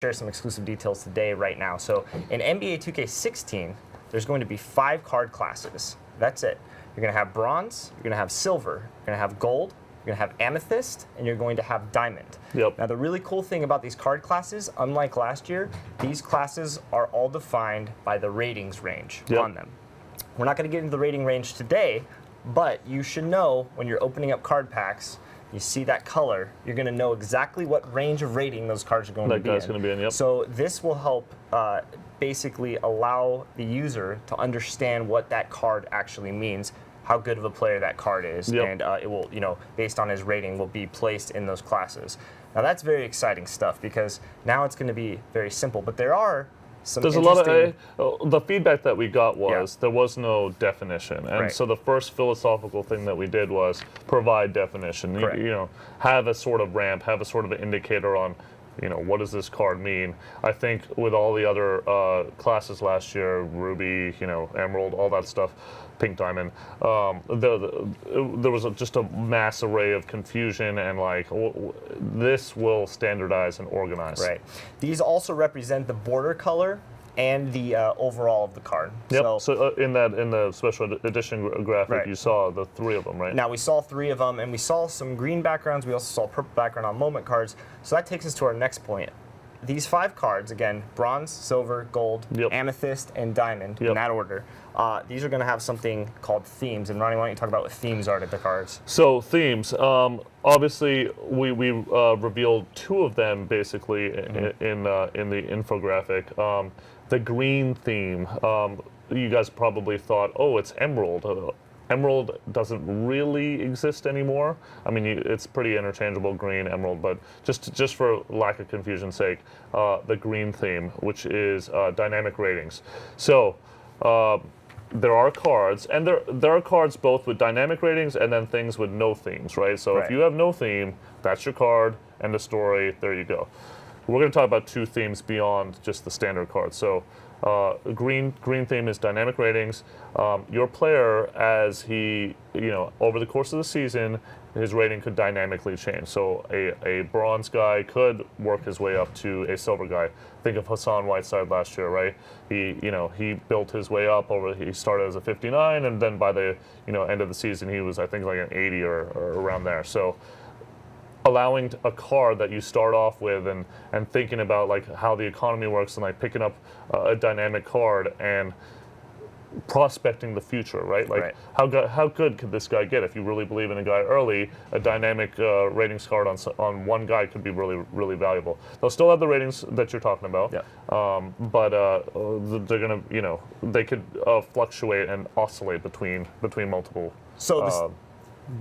share some exclusive details today, right now. So in NBA 2K16, there's going to be 5 card classes. That's it. You're going to have bronze, you're going to have silver, you're going to have gold, you're going to have amethyst, and you're going to have diamond. Yep. Now, the really cool thing about these card classes, unlike last year, these classes are all defined by the ratings range on them. We're not going to get into the rating range today, but you should know when you're opening up card packs, you see that color, you're going to know exactly what range of rating those cards are going to be in. That guy's going to be in, yep. So this will help basically allow the user to understand what that card actually means, how good of a player that card is, and it will, based on his rating, will be placed in those classes. Now that's very exciting stuff because now it's going to be very simple, but there are there's a lot of the feedback that we got was there was no definition, and so the first philosophical thing that we did was provide definition. Have a sort of ramp, have a sort of indicator on, what does this card mean? I think with all the other classes last year, Ruby, Emerald, all that stuff, Pink Diamond, there was just a mass array of confusion, and this will standardize and organize. Right. These also represent the border color and the overall of the card. Yep. So in the special edition graphic, you saw the 3 of them, right? Now we saw 3 of them, and we saw some green backgrounds. We also saw purple background on moment cards. So that takes us to our next point. These 5 cards, again, bronze, silver, gold, amethyst, and diamond, in that order. These are going to have something called themes. And Ronnie, why don't you talk about what themes are to the cards? So themes, obviously, we revealed 2 of them basically in the infographic. The green theme, you guys probably thought, oh, it's emerald. Emerald doesn't really exist anymore. I mean, it's pretty interchangeable, green, emerald, but just for lack of confusion's sake, the green theme, which is dynamic ratings. So there are cards, and there are cards both with dynamic ratings and then things with no themes, right? So if you have no theme, that's your card, end of story, there you go. We're going to talk about 2 themes beyond just the standard cards. So green theme is dynamic ratings. Your player, as he, over the course of the season, his rating could dynamically change. So a bronze guy could work his way up to a silver guy. Think of Hassan Whiteside last year, right? He built his way up he started as a 59, and then by the end of the season he was, I think, like an 80 or around there. So allowing a card that you start off with and thinking about how the economy works and picking up a dynamic card and prospecting the future, right? How good could this guy get? If you really believe in a guy early, a dynamic ratings card on one guy could be really, really valuable. They'll still have the ratings that you're talking about, but they're gonna, they could fluctuate and oscillate between multiple.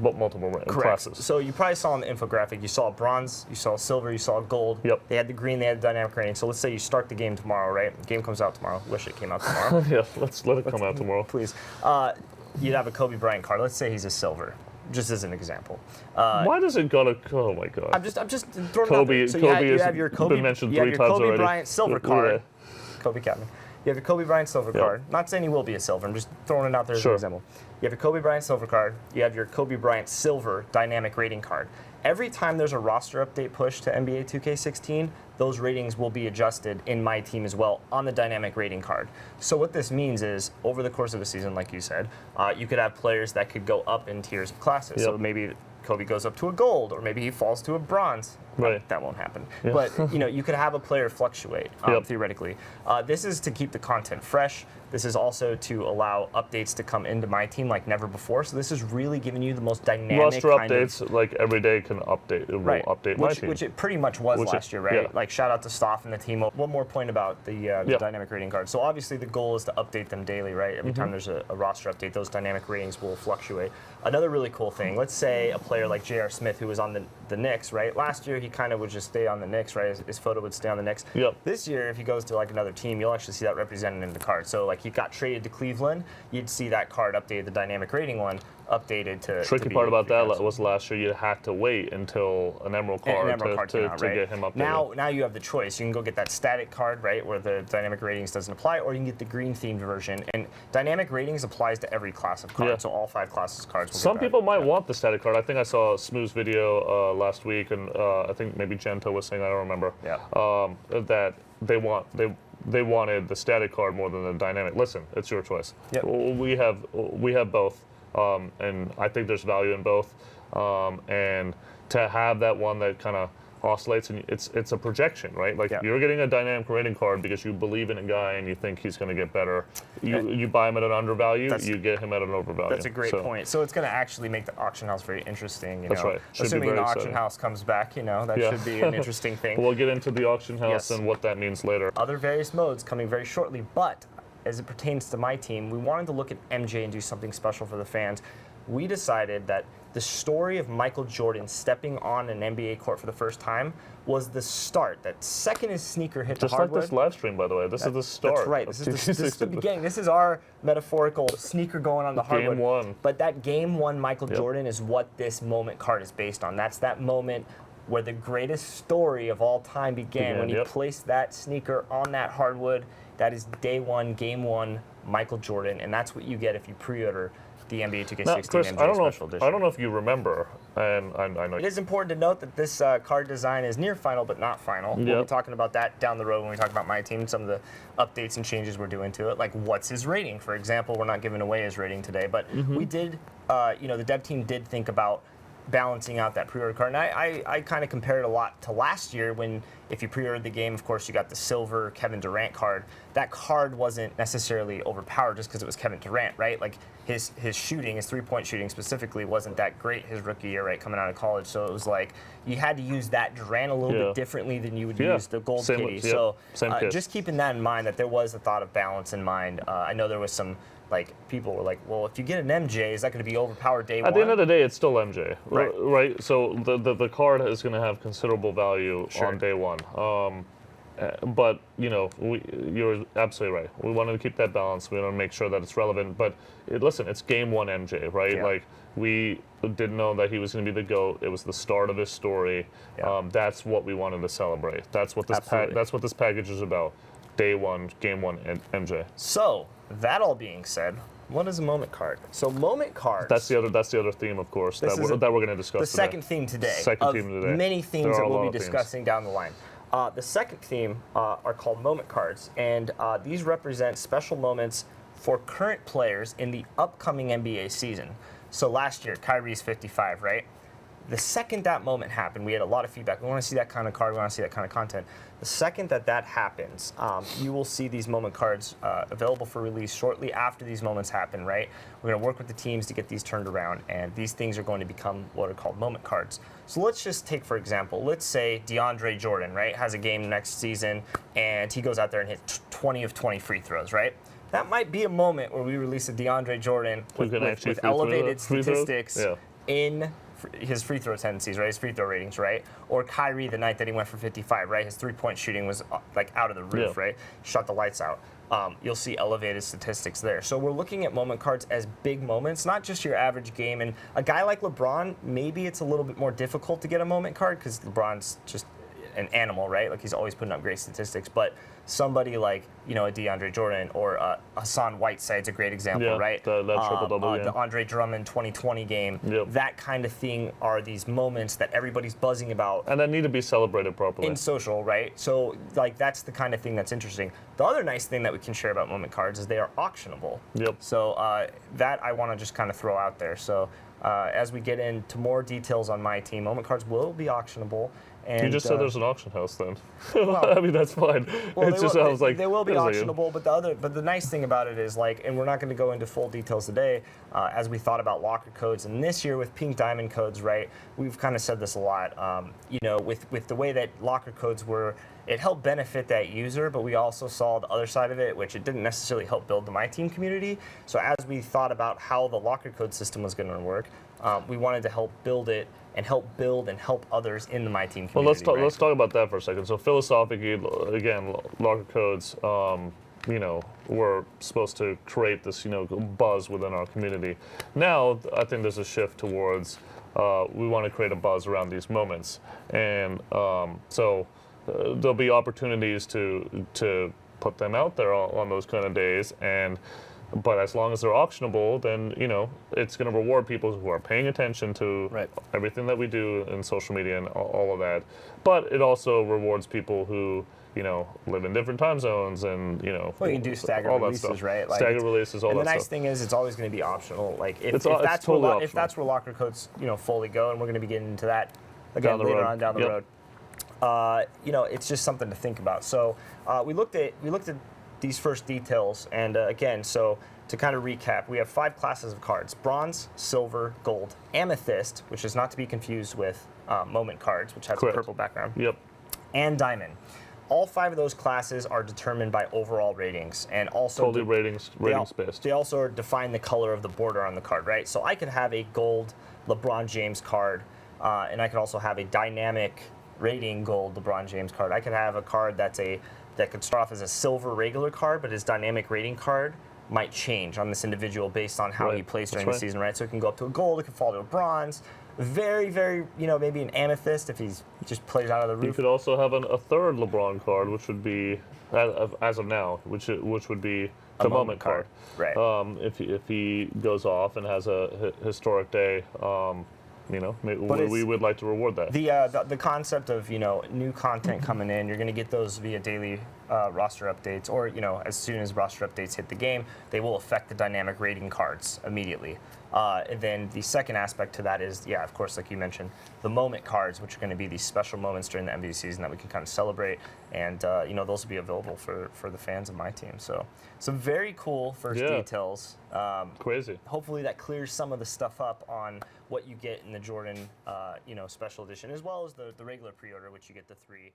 Multiple classes. So you probably saw on the infographic, you saw bronze, you saw silver, you saw gold. They had the green, they had the dynamic rating. So let's say you start the game tomorrow, right? The game comes out tomorrow. Wish it came out tomorrow. Let's let it come out tomorrow. Please. You'd have a Kobe Bryant card. Let's say he's a silver, just as an example. Why does it go to? Oh my God! I'm just throwing Kobe. it out there. So Kobe you have your Kobe, been mentioned you have 3 your times Kobe already. Bryant silver card. Kobe Captain. You have your Kobe Bryant silver card. Not saying he will be a silver. I'm just throwing it out there as an example. You have your Kobe Bryant silver card. You have your Kobe Bryant silver dynamic rating card. Every time there's a roster update push to NBA 2K16, those ratings will be adjusted in MyTeam as well on the dynamic rating card. So what this means is, over the course of a season, like you said, you could have players that could go up in tiers of classes. So maybe Kobe goes up to a gold, or maybe he falls to a bronze. That won't happen. But you could have a player fluctuate theoretically. This is to keep the content fresh. This is also to allow updates to come into MyTeam like never before. So this is really giving you the most dynamic roster updates. Like every day can update. It will update MyTeam. Which it pretty much was last year, right? Like shout out to Stoff and the team. One more point about the dynamic rating card. So obviously the goal is to update them daily, right? Every time there's a roster update, those dynamic ratings will fluctuate. Another really cool thing. Let's say a player like J.R. Smith, who was on the Knicks, right? Last year he kind of would just stay on the Knicks, right? His photo would stay on the Knicks. This year, if he goes to another team, you'll actually see that represented in the card. So he got traded to Cleveland, you'd see that card updated, the dynamic rating one. updated to. Tricky part about that was last year you had to wait until an Emerald card to get him updated. Now you have the choice. You can go get that static card, right, where the dynamic ratings doesn't apply, or you can get the green themed version. And dynamic ratings applies to every class of card, so all 5 classes of cards. Some people might want the static card. I think I saw Smooth's video last week, and I think maybe Gento was saying, I don't remember, that they wanted the static card more than the dynamic. Listen, it's your choice. Yep. We have both, and I think there's value in both. And to have that one that kind of oscillates, and it's a projection, right? Like you're getting a dynamic rating card because you believe in a guy and you think he's going to get better. You buy him at an undervalue, you get him at an overvalue. That's a great point. So it's going to actually make the auction house very interesting. That's right. Assuming the auction house comes back, that should be an interesting thing. We'll get into the auction house and what that means later. Other various modes coming very shortly, but as it pertains to my team, we wanted to look at MJ and do something special for the fans. We decided that the story of Michael Jordan stepping on an NBA court for the first time was the start. That second his sneaker hit the hardwood. Just like this live stream, by the way. This is the start. That's right. This is the beginning. This is our metaphorical sneaker going on the hardwood. Game 1. But that Game 1 Michael Jordan is what this moment card is based on. That's that moment where the greatest story of all time began when he placed that sneaker on that hardwood. That is day 1, Game 1, Michael Jordan. And that's what you get if you pre-order the NBA 2K16 now, Chris, MJ Special Edition. I don't know if you remember, and I know. It is important to note that this card design is near final, but not final. We'll be talking about that down the road when we talk about my team, some of the updates and changes we're doing to it, like what's his rating. For example, we're not giving away his rating today, but we did, the dev team did think about balancing out that pre-order card. And I kind of compared it a lot to last year when if you pre-ordered the game, of course, you got the silver Kevin Durant card. That card wasn't necessarily overpowered just because it was Kevin Durant, right? Like his shooting, his three-point shooting specifically wasn't that great his rookie year, right, coming out of college. So it was like you had to use that Durant a little bit differently than you would use the Gold Kitty. So just keeping that in mind, that there was a thought of balance in mind. I know there was some people were like, well, if you get an MJ, is that going to be overpowered day 1? At the end of the day, it's still MJ, right? So the card is going to have considerable value on day 1. But you're absolutely right. We wanted to keep that balance. We want to make sure that it's relevant. But listen, it's Game 1 MJ, right? Yeah. Like we didn't know that he was going to be the GOAT. It was the start of his story. Yeah. That's what we wanted to celebrate. That's what this package is about. Day 1, Game 1 MJ. So that all being said, what is a moment card? So moment cards. That's the other theme, of course, that we're going to discuss. The second theme today. Many themes that we'll be discussing down the line. The second theme are called moment cards, and these represent special moments for current players in the upcoming NBA season. So last year, Kyrie's 55, right? The second that moment happened, we had a lot of feedback. We want to see that kind of card. We want to see that kind of content. The second that happens, you will see these moment cards available for release shortly after these moments happen, right? We're going to work with the teams to get these turned around, and these things are going to become what are called moment cards. So let's just take, for example, let's say DeAndre Jordan, right, has a game next season, and he goes out there and hits 20 of 20 free throws, right? That might be a moment where we release a DeAndre Jordan with elevated statistics in his free throw tendencies, right? His free throw ratings, right? Or Kyrie the night that he went for 55, right? His three-point shooting was out of the roof, right? Shut the lights out. You'll see elevated statistics there. So we're looking at moment cards as big moments, not just your average game. And a guy like LeBron, maybe it's a little bit more difficult to get a moment card because LeBron's just an animal, right? Like he's always putting up great statistics. But somebody like a DeAndre Jordan or Hassan Whiteside's a great example, right? That triple-double game. The Andre Drummond 2020 game. That kind of thing are these moments that everybody's buzzing about. And that need to be celebrated properly. In social, right? So that's the kind of thing that's interesting. The other nice thing that we can share about moment cards is they are auctionable. So that I want to just kind of throw out there. So as we get into more details on my team, moment cards will be auctionable. And, you just said there's an auction house then. Well, I mean, that's fine. Well, they will be auctionable, but the nice thing about it is and we're not going to go into full details today, as we thought about locker codes. And this year with pink diamond codes, right, we've kind of said this a lot, with the way that locker codes were, it helped benefit that user, but we also saw the other side of it, which it didn't necessarily help build the MyTeam community. So as we thought about how the locker code system was going to work, we wanted to help build it and help build and help others in the MyTeam community. Well, let's talk about that for a second. So philosophically, again, locker codes, we're supposed to create this, buzz within our community. Now, I think there's a shift towards we want to create a buzz around these moments, and so there'll be opportunities to put them out there on those kind of days, but as long as they're optionable, then it's going to reward people who are paying attention to everything that we do in social media and all of that. But it also rewards people who live in different time zones and well, you can do staggered releases, right? Like staggered releases, all that stuff. And the nice thing is, it's always going to be optional. Like if that's where locker codes fully go, and we're going to be getting into that again later on down the road. It's just something to think about. So we looked at these first details, and again, so to kind of recap, we have 5 classes of cards: bronze, silver, gold, amethyst, which is not to be confused with moment cards, which has a purple background, and diamond. All 5 of those classes are determined by overall ratings, and also totally ratings based. They also define the color of the border on the card, right? So I could have a gold LeBron James card, and I could also have a dynamic rating gold LeBron James card. I could have a card that could start off as a silver regular card, but his dynamic rating card might change on this individual based on how he plays during the season, right? So it can go up to a gold, it can fall to a bronze, very, very, maybe an amethyst if he just plays out of the roof. You could also have a third LeBron card, which would be, as of now, which would be the moment card. Right. If he goes off and has a historic day, we would like to reward that. The concept of new content coming in, you're going to get those via daily roster updates, or as soon as roster updates hit the game, they will affect the dynamic rating cards immediately. And then the second aspect to that is, of course, like you mentioned, the moment cards, which are going to be these special moments during the NBA season that we can kind of celebrate, and those will be available for the fans of MyTeam. So some very cool first details. Crazy. Hopefully that clears some of the stuff up on what you get in the Jordan, special edition, as well as the regular pre-order, which you get the 3